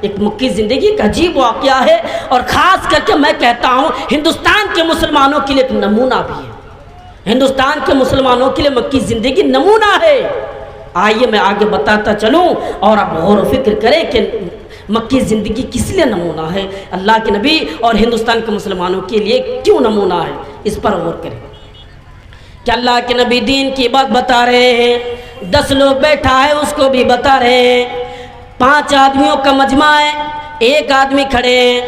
ایک مکی زندگی کا عجیب واقعہ ہے، اور خاص کر کے میں کہتا ہوں ہندوستان کے مسلمانوں کے لیے ایک نمونہ بھی ہے۔ ہندوستان کے مسلمانوں کے لیے مکی زندگی نمونہ ہے۔ آئیے میں آگے بتاتا چلوں اور آپ غور و فکر کریں کہ مکی زندگی کس لیے نمونہ ہے، اللہ کے نبی اور ہندوستان کے مسلمانوں کے لیے کیوں نمونہ ہے، اس پر غور کریں کہ اللہ کے نبی دین کی بات بتا رہے ہیں، 10 لوگ بیٹھا ہے اس کو بھی بتا رہے ہیں، 5 آدمیوں کا مجمع ہے، 1 آدمی کھڑے ہیں،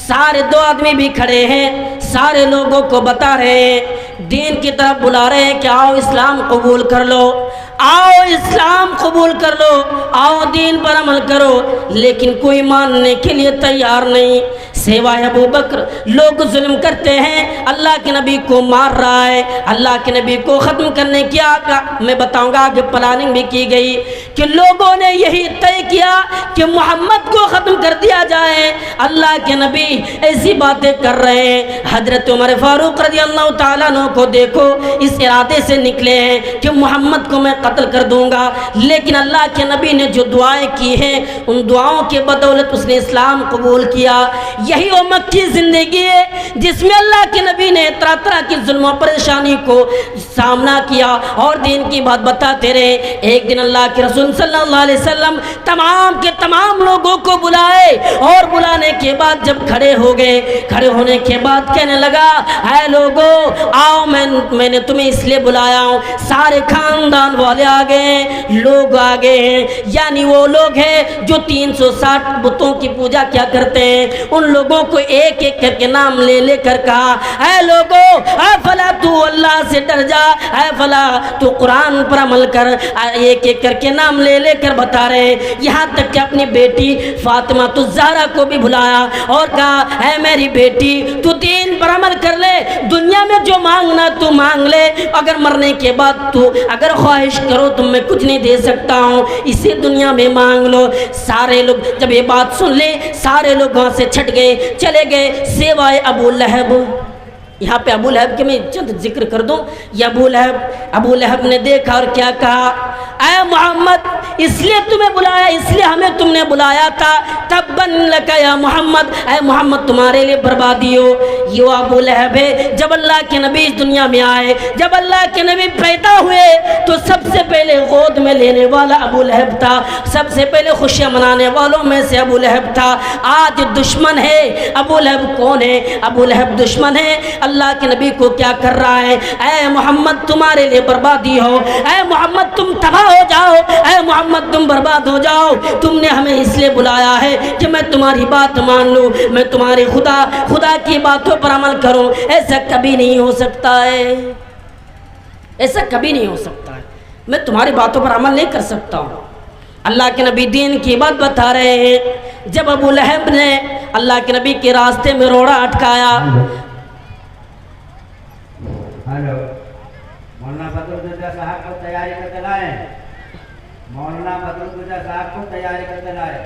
سارے 2 آدمی بھی کھڑے ہیں، سارے لوگوں کو بتا رہے ہیں، دین کی طرف بلا رہے ہیں کہ آؤ اسلام قبول کر لو، آؤ اسلام قبول کر لو، آؤ دین پر عمل کرو، لیکن کوئی ماننے کے لیے تیار نہیں، سوائے ابو بکر۔ لوگ ظلم کرتے ہیں، اللہ کے نبی کو مار رہا ہے، اللہ کے نبی کو ختم کرنے کی میں بتاؤں گا کہ پلاننگ بھی کی گئی کہ لوگوں نے یہی طے کیا کہ محمد کو ختم کر دیا جائے۔ اللہ کے نبی ایسی باتیں کر رہے ہیں، حضرت عمر فاروق رضی اللہ تعالیٰ عنہ کو دیکھو اس ارادے سے نکلے ہیں کہ محمد کو میں قتل کر دوں گا، لیکن اللہ کے نبی نے جو دعائیں کی ہیں ان دعاؤں کے بدولت اس نے اسلام قبول کیا۔ یہی وہ مکی زندگی ہے جس میں اللہ کے نبی نے طرح طرح کی ظلم و پریشانی کو سامنا کیا اور دین کی بات بتاتے رہے۔ ایک دن اللہ کے رسول صلی اللہ علیہ وسلم تمام کے تمام لوگوں کو بلائے، اور بلانے کے بعد جب کھڑے ہو گئے، کھڑے ہونے کے بعد کہنے لگا اے لوگوں آؤ، میں نے تمہیں اس لیے بلایا ہوں، سارے خاندان والے آ گئے ہیں، لوگ آ گئے ہیں، یعنی وہ لوگ ہیں جو 360 بتوں کی پوجا کیا کرتے ہیں، ان لوگوں کو ایک ایک کر کے نام لے لے کر کہا اے لوگوں، اے فلا تو اللہ سے ڈر جا، اے فلا تو قرآن پر عمل کر، ایک ایک کر کے نام لے لے کر بتا رہے ہیں، یہاں تک کہ اپنی بیٹی فاطمہ الزہرا کو بھی بلایا اور کہا اے میری بیٹی تو دین پر عمل کر لے، دنیا میں جو مانگنا تو مانگ لے، اگر مرنے کے بعد تو اگر خواہش کرو تو میں کچھ نہیں دے سکتا ہوں، اسے دنیا میں مانگ لو۔ سارے لوگ جب یہ بات سن لے سارے لوگ وہاں سے چھٹ گئے، چلے گئے سوائے ابو لہب۔ یہاں پہ ابو لہب کے میں چند ذکر کر دوں، یہ ابو لہب نے دیکھا اور کیا کہا اے محمد اس لیے تمہیں بلایا، اس لیے ہمیں تم نے بلایا تھا، تبن لک یا محمد، اے محمد تمہارے لیے بربادی ہو۔ یہ ابو لہب ہے۔ جب اللہ کے نبی اس دنیا میں آئے، جب اللہ کے نبی پیدا ہوئے تو سب سے پہلے گود میں لینے والا ابو لہب تھا، سب سے پہلے خوشیاں منانے والوں میں سے ابو لہب تھا۔ آج دشمن ہے ابو لہب۔ کون ہے ابو لہب؟ دشمن ہے۔ اللہ کے نبی کو کیا کر رہا ہے؟ اے محمد تمہارے لیے بربادی ہو، اے محمد تم تباہ ہو جاؤ، اے محمد تم برباد ہو جاؤ، تم نے ہمیں اس لیے بلایا ہے کہ میں تمہاری بات مان لوں، میں تمہارے خدا کی باتوں پر عمل کروں۔ ایسا کبھی نہیں ہو سکتا ہے، ایسا کبھی نہیں ہو سکتا ہے، میں تمہاری باتوں پر عمل نہیں کر سکتا ہوں۔ اللہ کے نبی دین کی بات بتا رہے ہیں۔ جب ابو لہب نے اللہ کے نبی کے راستے میں روڑا اٹکایا، مولانا بدر صاحب کو تیاری کرتے لائے، مولانا بدر صاحب کو تیاری کرتے لائے۔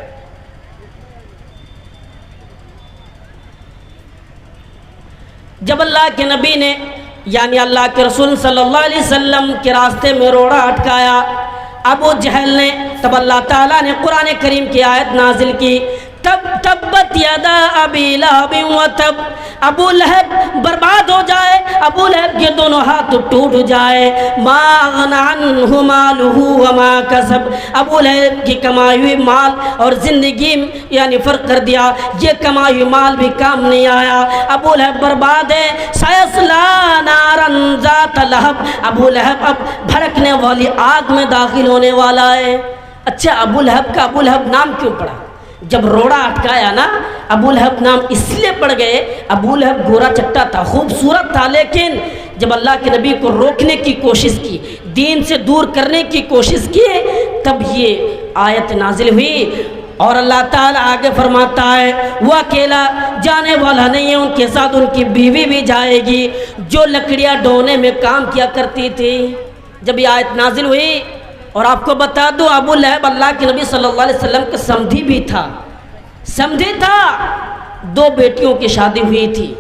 جب اللہ کے نبی نے یعنی اللہ کے رسول صلی اللہ علیہ وسلم کے راستے میں روڑا اٹکایا، ابو جہل نے، تب اللہ تعالیٰ نے قرآن کریم کی آیت نازل کی، تبت یدا ابی لہب وتب، ابو لہب برباد ہو جائے، ابو لہب کے دونوں ہاتھ ٹوٹ جائے، ما اغنی عنہ مالہ وما کسب، ابو لہب کی کمائی ہوئی مال اور زندگی یعنی فرق کر دیا، یہ کمائی ہوئی مال بھی کام نہیں آیا، ابو لہب برباد ہے۔ سیصلی نارا ذات لہب، ابو لہب اب بھڑکنے والی آگ میں داخل ہونے والا ہے۔ اچھا ابو لہب کا ابو لہب نام کیوں پڑا؟ جب روڑا اٹکایا نا، ابو لہب نام اس لیے پڑ گئے، ابو لہب گورا چٹا تھا، خوبصورت تھا، لیکن جب اللہ کے نبی کو روکنے کی کوشش کی، دین سے دور کرنے کی کوشش کی، تب یہ آیت نازل ہوئی۔ اور اللہ تعالیٰ آگے فرماتا ہے وہ اکیلا جانے والا نہیں ہے، ان کے ساتھ ان کی بیوی بھی جائے گی جو لکڑیاں ڈھونے میں کام کیا کرتی تھی۔ جب یہ آیت نازل ہوئی، اور آپ کو بتا دو ابو لہب اللہ کے نبی صلی اللہ علیہ وسلم کا سمدھی بھی تھا، سمدھی تھا، 2 بیٹیوں کی شادی ہوئی تھی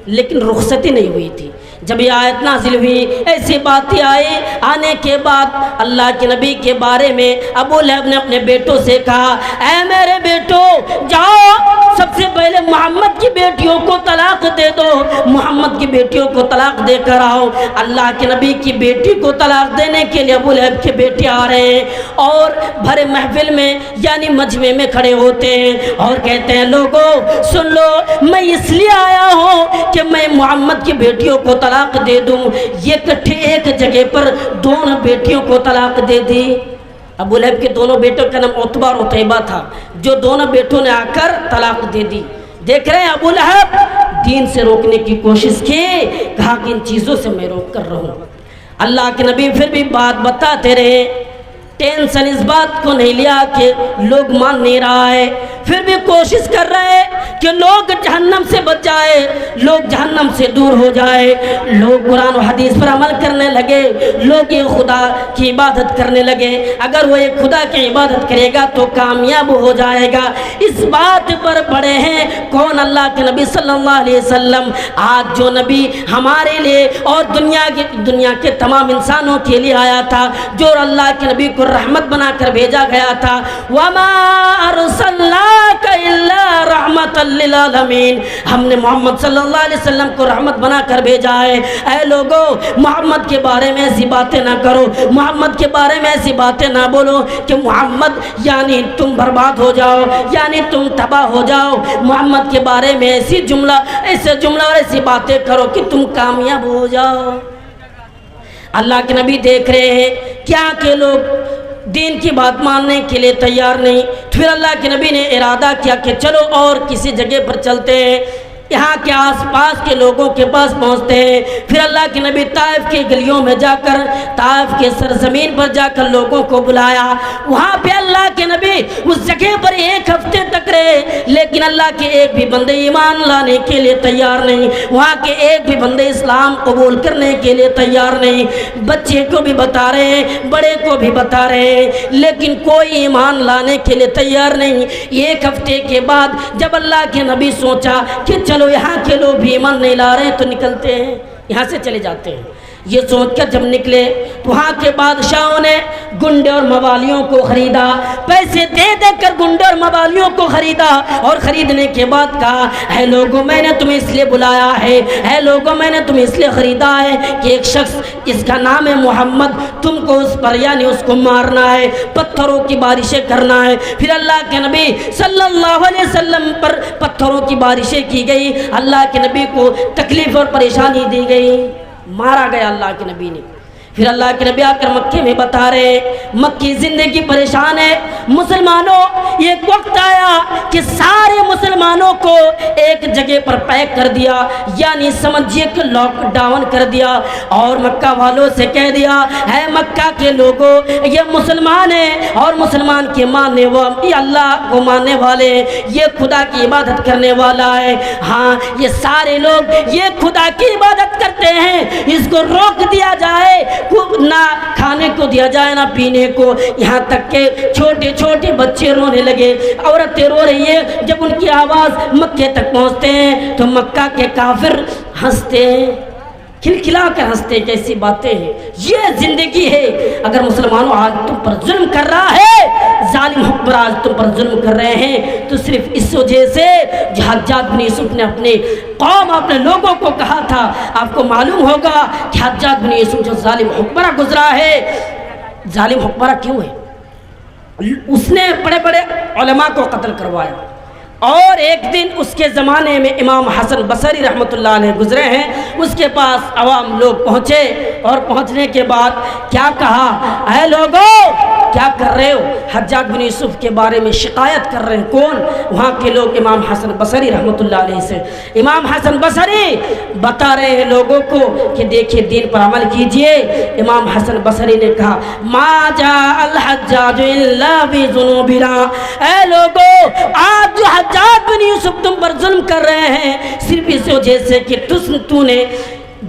لیکن رخصتی نہیں ہوئی تھی۔ جب یہ آیت نازل ہوئی، ایسی باتیں آئی، آنے کے بعد اللہ کے نبی کے بارے میں ابو لہب نے اپنے بیٹوں سے کہا اے میرے بیٹو جاؤ بیٹیوں کو طلاق دے دو، محمد کی بیٹیوں کو طلاق دے کر آؤ۔ اللہ کے نبی کی بیٹی کو طلاق دینے کے لیے ابو لہب کے بیٹے آ رہے ہیں اور بھرے محفل میں یعنی مجمع میں کھڑے ہوتے ہیں اور کہتے ہیں لوگوں سن لو، میں اس لیے آیا ہوں کہ میں محمد کی بیٹیوں کو طلاق دے دوں۔ یہ کٹھے ایک جگہ پر دونوں بیٹیوں کو طلاق دے دی۔ ابو لہب کے دونوں بیٹوں کا نام عتبہ اور عتیبہ تھا، جو دونوں بیٹوں نے آ کر طلاق دے دی۔ دیکھ رہے ہیں ابو لہب دین سے روکنے کی کوشش کی، کہا کہ ان چیزوں سے میں روک کر رہوں۔ اللہ کے نبی پھر بھی بات بتاتے رہے، ٹینشن اس بات کو نہیں لیا کہ لوگ مان نہیں رہا ہے، پھر بھی کوشش کر رہے کہ لوگ جہنم سے بچ جائے، لوگ جہنم سے دور ہو جائے، لوگ قرآن و حدیث پر عمل کرنے لگے، لوگ یہ خدا کی عبادت کرنے لگے۔ اگر وہ ایک خدا کی عبادت کرے گا تو کامیاب ہو جائے گا۔ اس بات پر پڑے ہیں کون؟ اللہ کے نبی صلی اللہ علیہ وسلم۔ آج جو نبی ہمارے لیے اور دنیا کے تمام انسانوں کے لیے آیا تھا، جو اللہ کے نبی کو رحمت بنا کر بھیجا گیا تھا، وَمَا أَرْسَلْنَاكَ إِلَّا رَحْمَةً لِّلْعَالَمِينَ، ہم نے محمد صلی اللہ علیہ وسلم کو رحمت بنا کر بھیجا ہے۔ اے لوگو محمد کے بارے میں ایسی باتیں نہ کرو، محمد کے بارے میں ایسی باتیں نہ بولو کہ محمد یعنی تم برباد ہو جاؤ، یعنی تم تباہ ہو جاؤ۔ محمد کے بارے میں ایسے جملہ اور ایسی باتیں کرو کہ تم کامیاب ہو جاؤ۔ اللہ کے نبی دیکھ رہے ہیں کیا کہ لوگ دین کی بات ماننے کے لیے تیار نہیں، پھر اللہ کے نبی نے ارادہ کیا کہ چلو اور کسی جگہ پر چلتے ہیں، یہاں کے آس پاس کے لوگوں کے پاس پہنچتے ہیں۔ پھر اللہ کے نبی طائف کی گلیوں میں جا کر، طائف کے سرزمین پر جا کر لوگوں کو بلایا۔ وہاں پہ اللہ کے نبی اس جگہ پر ایک ہفتے تک رہے، لیکن اللہ کے ایک بھی بندے ایمان لانے کے لیے تیار نہیں، وہاں کے ایک بھی بندے اسلام قبول کرنے کے لیے تیار نہیں۔ بچے کو بھی بتا رہے ہیں، بڑے کو بھی بتا رہے ہیں، لیکن کوئی ایمان لانے کے لیے تیار نہیں۔ ایک ہفتے کے بعد جب اللہ کے نبی سوچا کہ چلو یہاں کے لوگ بھی ایمان نہیں لا رہے تو نکلتے ہیں، یہاں سے چلے جاتے ہیں، یہ سوچ کر جب نکلے تو وہاں کے بادشاہوں نے گنڈے اور موالیوں کو خریدا، پیسے دے دے کر گنڈے اور موالیوں کو خریدا، اور خریدنے کے بعد کہا اے لوگوں میں نے تمہیں اس لیے بلایا ہے، اے لوگوں میں نے تمہیں اس لیے خریدا ہے کہ ایک شخص جس کا نام ہے محمد، تم کو اس پر یعنی اس کو مارنا ہے، پتھروں کی بارشیں کرنا ہے۔ پھر اللہ کے نبی صلی اللہ علیہ وسلم پر پتھروں کی بارشیں کی گئی، اللہ کے نبی کو تکلیف اور پریشانی دی گئی، مارا گیا اللہ کے نبی نے۔ پھر اللہ کے نبی آ کر مکے میں بتا رہے مکی زندگی پریشان ہے، مسلمانوں ایک وقت آیا کہ سارے مسلمانوں کو ایک جگہ پر پیک کر دیا، یعنی سمجھیے کہ لاک ڈاؤن کر دیا، اور مکہ والوں سے کہہ دیا اے مکہ کے لوگوں یہ مسلمان ہیں اور مسلمان کے ماننے والے، یہ اللہ کو ماننے والے، یہ خدا کی عبادت کرنے والا ہے، ہاں یہ سارے لوگ یہ خدا کی عبادت کرتے ہیں، اس کو روک دیا جائے، نہ کھانے کو دیا جائے نہ پینے کو۔ یہاں تک کہ چھوٹے چھوٹے بچے رونے لگے، عورتیں رو رہی ہیں، جب ان کی آواز مکے تک پہنچتے ہیں تو مکہ کے کافر ہنستے ہیں، کھلکھلا کر ہنستے، کیسی باتیں ہیں، یہ زندگی ہے۔ اگر مسلمانوں آج تم پر ظلم کر رہا ہے، ظالم حکمراں آج تم پر ظلم کر رہے ہیں، تو صرف اس وجہ سے حجاج بن یوسف نے اپنے قوم اپنے لوگوں کو کہا تھا۔ آپ کو معلوم ہوگا کہ حجاج بن یوسف جو ظالم حکمراں گزرا ہے، ظالم حکمراں کیوں ہے؟ اس نے بڑے بڑے علماء کو قتل کروایا، اور ایک دن اس کے زمانے میں امام حسن بصری رحمۃ اللہ علیہ گزرے ہیں، اس کے پاس عوام لوگ پہنچے، اور پہنچنے کے بعد کیا کہا اے لوگوں کیا کر رہے ہو؟ حجاج بن یوسف کے بارے میں شکایت کر رہے ہیں، کون؟ وہاں کے لوگ امام حسن بصری رحمۃ اللہ علیہ سے۔ امام حسن بصری بتا رہے ہیں لوگوں کو کہ دیکھیے دین پر عمل کیجئے۔ امام حسن بصری نے کہا ما جاء الحجاج الا بذنوبنا، اے لوگوں آج جو حجاج بن یوسف تم پر ظلم کر رہے ہیں صرف اس وجہ سے کہ تو نے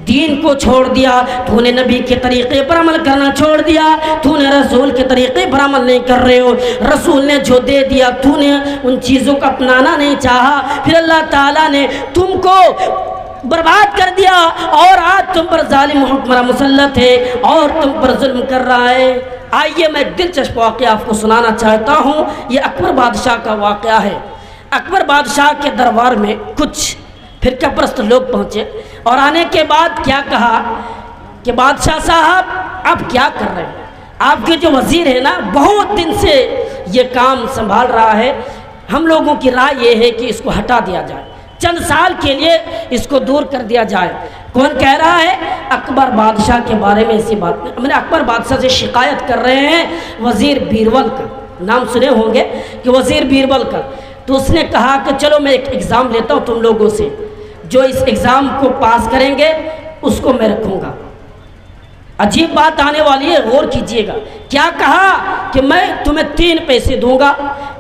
دین کو چھوڑ دیا، تو نے نبی کے طریقے پر عمل کرنا چھوڑ دیا، تو نے رسول کے طریقے پر عمل نہیں کر رہے ہو، رسول نے جو دے دیا تو نے ان چیزوں کو اپنانا نہیں چاہا، پھر اللہ تعالیٰ نے تم کو برباد کر دیا، اور آج تم پر ظالم حکمراں مسلط ہے اور تم پر ظلم کر رہا ہے۔ آئیے میں ایک دلچسپ واقعہ آپ کو سنانا چاہتا ہوں، یہ اکبر بادشاہ کا واقعہ ہے۔ اکبر بادشاہ کے دربار میں کچھ فرقہ پرست لوگ پہنچے اور آنے کے بعد کیا کہا کہ بادشاہ صاحب آپ کیا کر رہے ہیں؟ آپ کے جو وزیر ہے نا بہت دن سے یہ کام سنبھال رہا ہے، ہم لوگوں کی رائے یہ ہے کہ اس کو ہٹا دیا جائے، چند سال کے لیے اس کو دور کر دیا جائے۔ کون کہہ رہا ہے؟ اکبر بادشاہ کے بارے میں ایسی بات نہیں، میں نے اکبر بادشاہ سے شکایت کر رہے ہیں وزیر بیربل کا، نام سنے ہوں گے کہ وزیر بیربل کا۔ تو اس نے کہا کہ چلو میں ایک ایگزام لیتا ہوں تم لوگوں سے، جو اس ایگزام کو پاس کریں گے اس کو میں رکھوں گا۔ عجیب بات آنے والی ہے، غور کیجئے گا۔ کیا کہا کہ میں تمہیں 3 پیسے دوں گا،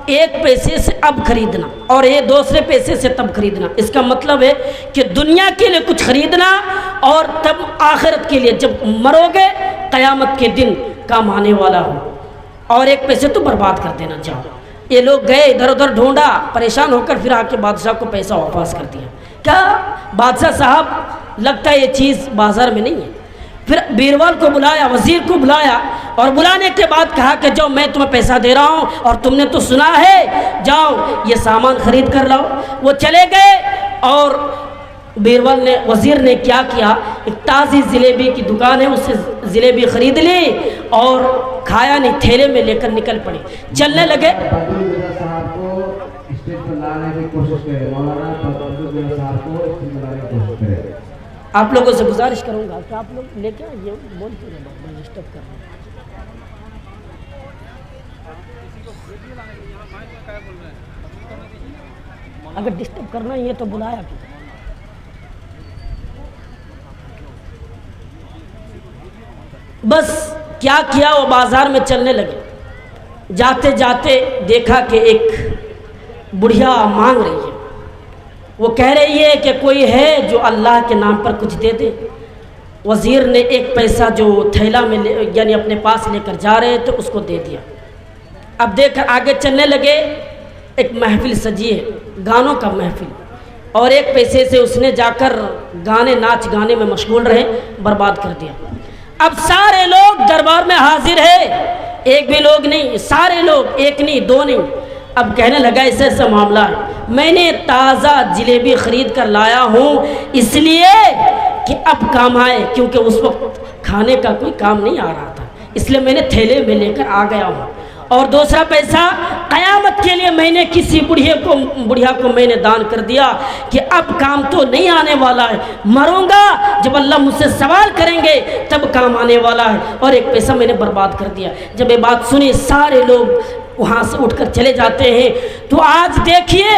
1 پیسے سے اب خریدنا اور یہ دوسرے پیسے سے تب خریدنا۔ اس کا مطلب ہے کہ دنیا کے لیے کچھ خریدنا اور تب آخرت کے لیے جب مرو گے قیامت کے دن کام آنے والا ہو، اور 1 پیسے تو برباد کر دینا جاؤ۔ یہ لوگ گئے ادھر ادھر ڈھونڈا، پریشان ہو کر پھر آ کے بادشاہ کو پیسہ واپس کر دیا۔ کیا بادشاہ صاحب لگتا ہے یہ چیز بازار میں نہیں ہے۔ پھر بیربل کو بلایا، وزیر کو بلایا، اور بلانے کے بعد کہا کہ جو میں تمہیں پیسہ دے رہا ہوں اور تم نے تو سنا ہے، جاؤ یہ سامان خرید کر لاؤ۔ وہ چلے گئے اور بیربل نے، وزیر نے کیا کیا، ایک تازی جلیبی کی دکان ہے، اس سے جلیبی خرید لی اور کھایا نہیں، تھیلے میں لے کر نکل پڑے، چلنے لگے۔ صاحب کو اسٹیج پر لانے کی کوشش کرے، مولانا صاحب کو اسٹیج پر لانے کی کوشش کرے۔ آپ لوگوں سے گزارش کروں گا کہ آپ لوگ لے کے یہ بولتے رہے، میں ڈسٹرب کر رہا ہوں۔ اگر ڈسٹرب کرنا ہی ہے تو بلایا کیوں؟ بس کیا کیا، وہ بازار میں چلنے لگے، جاتے جاتے دیکھا کہ ایک بڑھیا مانگ رہی ہے، وہ کہہ رہی ہے کہ کوئی ہے جو اللہ کے نام پر کچھ دے دے۔ وزیر نے 1 پیسہ جو تھیلا میں یعنی اپنے پاس لے کر جا رہے تھے اس کو دے دیا۔ اب دیکھ کر آگے چلنے لگے، ایک محفل سجی ہے، گانوں کا محفل، اور 1 پیسے سے اس نے جا کر گانے ناچ گانے میں مشغول رہے، برباد کر دیا۔ اب سارے لوگ دربار میں حاضر ہے، ایک بھی لوگ نہیں، سارے لوگ، 1 نہیں 2 نہیں۔ اب کہنے لگا ایسا ایسا معاملہ ہے، میں نے تازہ جلیبی خرید کر لایا ہوں اس لیے کہ اب کام آئے، کیونکہ اس وقت کھانے کا کوئی کام نہیں آ رہا تھا، اس لیے میں نے تھیلے میں لے کر آ گیا ہوں، اور دوسرا پیسہ قیامت کے لیے میں نے کسی بڑھیا کو میں نے دان کر دیا کہ اب کام تو نہیں آنے والا ہے، مروں گا جب اللہ مجھ سے سوال کریں گے تب کام آنے والا ہے، اور 1 پیسہ میں نے برباد کر دیا۔ جب یہ بات سنی سارے لوگ وہاں سے اٹھ کر چلے جاتے ہیں۔ تو آج دیکھیے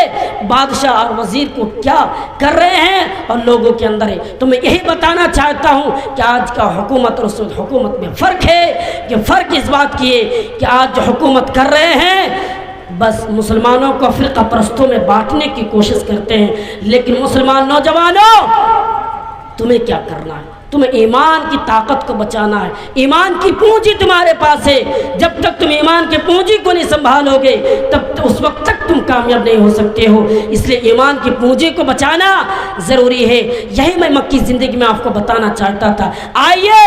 بادشاہ اور وزیر کو کیا کر رہے ہیں اور لوگوں کے اندر ہے۔ تو میں یہی بتانا چاہتا ہوں کہ آج کا حکومت اور اس حکومت میں فرق ہے، کہ فرق اس بات کی ہے کہ آج جو حکومت کر رہے ہیں بس مسلمانوں کو فرقہ پرستوں میں بانٹنے کی کوشش کرتے ہیں، لیکن مسلمان نوجوانوں تمہیں کیا کرنا ہے؟ تمہیں ایمان کی طاقت کو بچانا ہے، ایمان کی پونجی تمہارے پاس ہے، جب تک تم ایمان کی پونجی کو نہیں سنبھالو گے تب اس وقت تک تم کامیاب نہیں ہو سکتے ہو، اس لیے ایمان کی پونجی کو بچانا ضروری ہے۔ یہی میں مکی زندگی میں آپ کو بتانا چاہتا تھا۔ آئیے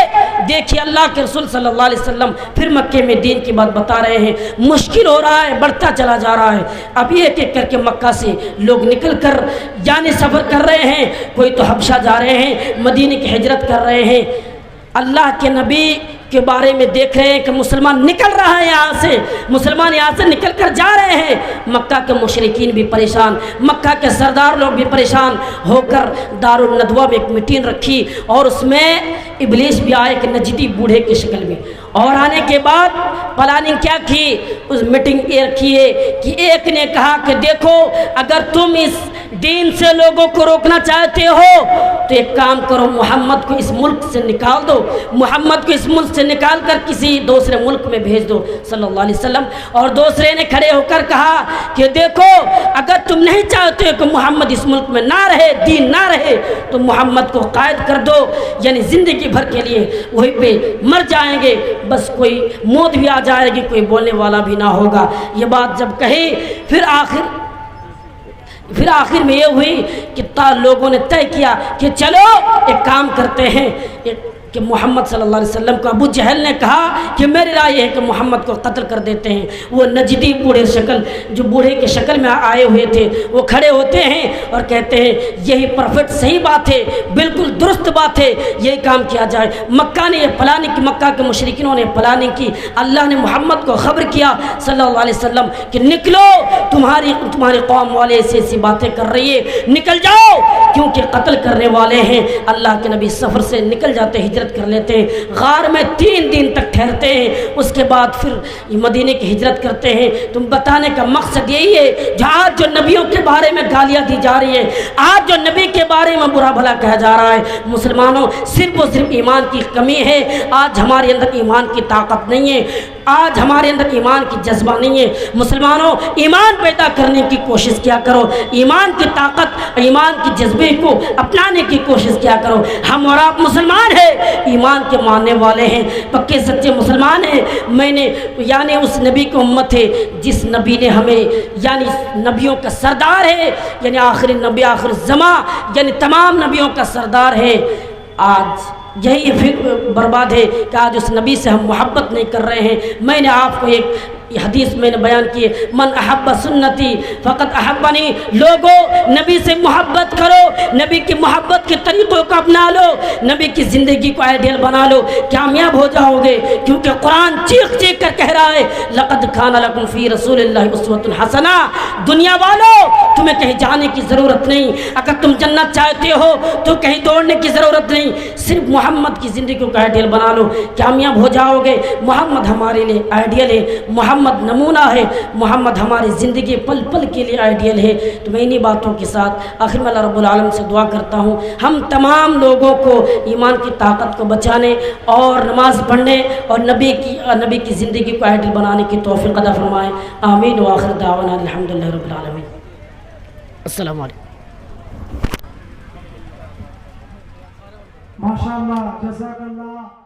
دیکھیے اللہ کے رسول صلی اللہ علیہ وسلم پھر مکے میں دین کی بات بتا رہے ہیں، مشکل ہو رہا ہے، بڑھتا چلا جا رہا ہے۔ اب ایک ایک کر کے مکہ سے لوگ نکل کر یعنی سفر کر رہے ہیں، کوئی تو حبشہ جا رہے ہیں، مدینے کی ہجرت کر رہے ہیں۔ اللہ کے نبی کے بارے میں دیکھ رہے ہیں کہ مسلمان نکل رہا ہے یہاں سے، مسلمان یہاں سے نکل کر جا رہے ہیں۔ مکہ کے مشرکین بھی پریشان، مکہ کے سردار لوگ بھی پریشان ہو کر دارالندوہ میں ایک میٹنگ رکھی، اور اس میں ابلیس بھی آئے کہ نجدی بوڑھے کی شکل میں، اور آنے کے بعد پلاننگ کیا کی، اس میٹنگ یہ رکھی ہے کہ ایک نے کہا کہ دیکھو اگر تم اس دین سے لوگوں کو روکنا چاہتے ہو تو ایک کام کرو، محمد کو اس ملک سے نکال دو، محمد کو اس ملک سے نکال کر کسی دوسرے ملک میں بھیج دو صلی اللہ علیہ وسلم۔ اور دوسرے نے کھڑے ہو کر کہا کہ دیکھو اگر تم نہیں چاہتے کہ محمد اس ملک میں نہ رہے، دین نہ رہے، تو محمد کو قائد کر دو، یعنی زندگی بھر کے لیے وہیں پہ مر جائیں گے، بس کوئی موت بھی آ جائے گی، کوئی بولنے والا بھی نہ ہوگا۔ یہ بات جب کہی پھر آخر میں یہ ہوئی کہ لوگوں نے طے کیا کہ چلو ایک کام کرتے ہیں، کہ محمد صلی اللہ علیہ وسلم کو ابو جہل نے کہا کہ میری رائے ہے کہ محمد کو قتل کر دیتے ہیں، وہ نجدی بوڑھے جو بوڑھے کے شکل میں آئے ہوئے تھے وہ کھڑے ہوتے ہیں اور کہتے ہیں یہی پرفیکٹ صحیح بات ہے، بالکل درست بات ہے، یہی کام کیا جائے۔ مکہ نے یہ پلاننگ کی، مکہ کے مشرکینوں نے پلاننگ کی، اللہ نے محمد کو خبر کیا صلی اللہ علیہ وسلم کہ نکلو، تمہاری قوم والے ایسی باتیں کر رہی ہے، نکل جاؤ، کیونکہ قتل کرنے والے ہیں۔ اللہ کے نبی سفر سے نکل جاتے ہیں، ہجرت کر لیتے ہیں، غار میں 3 دن تک ٹھہرتے ہیں، اس کے بعد پھر مدینے کی ہجرت کرتے ہیں۔ تم بتانے کا مقصد یہی ہے جو آج جو نبیوں کے بارے میں گالیاں دی جا رہی ہے، آج جو نبی کے بارے میں برا بھلا کہا جا رہا ہے، مسلمانوں صرف و صرف ایمان کی کمی ہے۔ آج ہمارے اندر ایمان کی طاقت نہیں ہے، آج ہمارے اندر ایمان کی جذبہ نہیں ہے۔ مسلمانوں ایمان پیدا کرنے کی کوشش کیا کرو، ایمان کی طاقت، ایمان کی جذبے کو اپنانے کی کوشش کیا کرو۔ ہم اور آپ مسلمان ہیں، ایمان کے ماننے والے ہیں، پکے سچے مسلمان ہیں۔ میں نے یعنی اس نبی کی امت ہے جس نبی نے ہمیں یعنی نبیوں کا سردار ہے، یعنی آخری نبی آخر الزماں، یعنی تمام نبیوں کا سردار ہے۔ آج یہی برباد ہے کہ آج اس نبی سے ہم محبت نہیں کر رہے ہیں۔ میں نے آپ کو ایک حدیث میں نے بیان کی، من احب سنتی فقط احبنی، لوگوں نبی سے محبت کرو، نبی کی محبت کے طریقوں کو اپنا لو، نبی کی زندگی کو آئیڈیل بنا لو، کامیاب ہو جاؤ گے۔ کیونکہ قرآن چیخ چیخ کر کہہ رہا ہے لقد کان لکم فی رسول اللہ اسوۃ حسنہ، دنیا والوں تمہیں کہیں جانے کی ضرورت نہیں، اگر تم جنت چاہتے ہو تو کہیں دوڑنے کی ضرورت نہیں، صرف محمد کی زندگی کو آئیڈیل بنا لو، کامیاب ہو جاؤ گے۔ محمد ہمارے لیے آئیڈیل ہے، محمد نمونہ ہے، محمد ہماری زندگی پل پل کے لیے آئیڈیل ہے۔ تو میں انہی باتوں کے ساتھ آخر میں اللہ رب العالمین سے دعا کرتا ہوں ہم تمام لوگوں کو ایمان کی طاقت کو بچانے اور نماز پڑھنے اور نبی کی زندگی کو آئیڈیل بنانے کی توفیق عطا فرمائے، آمین۔ وآخر دعوانا الحمدللہ رب العالمین۔ السلام علیکم۔ ماشاءاللہ، جزاک اللہ۔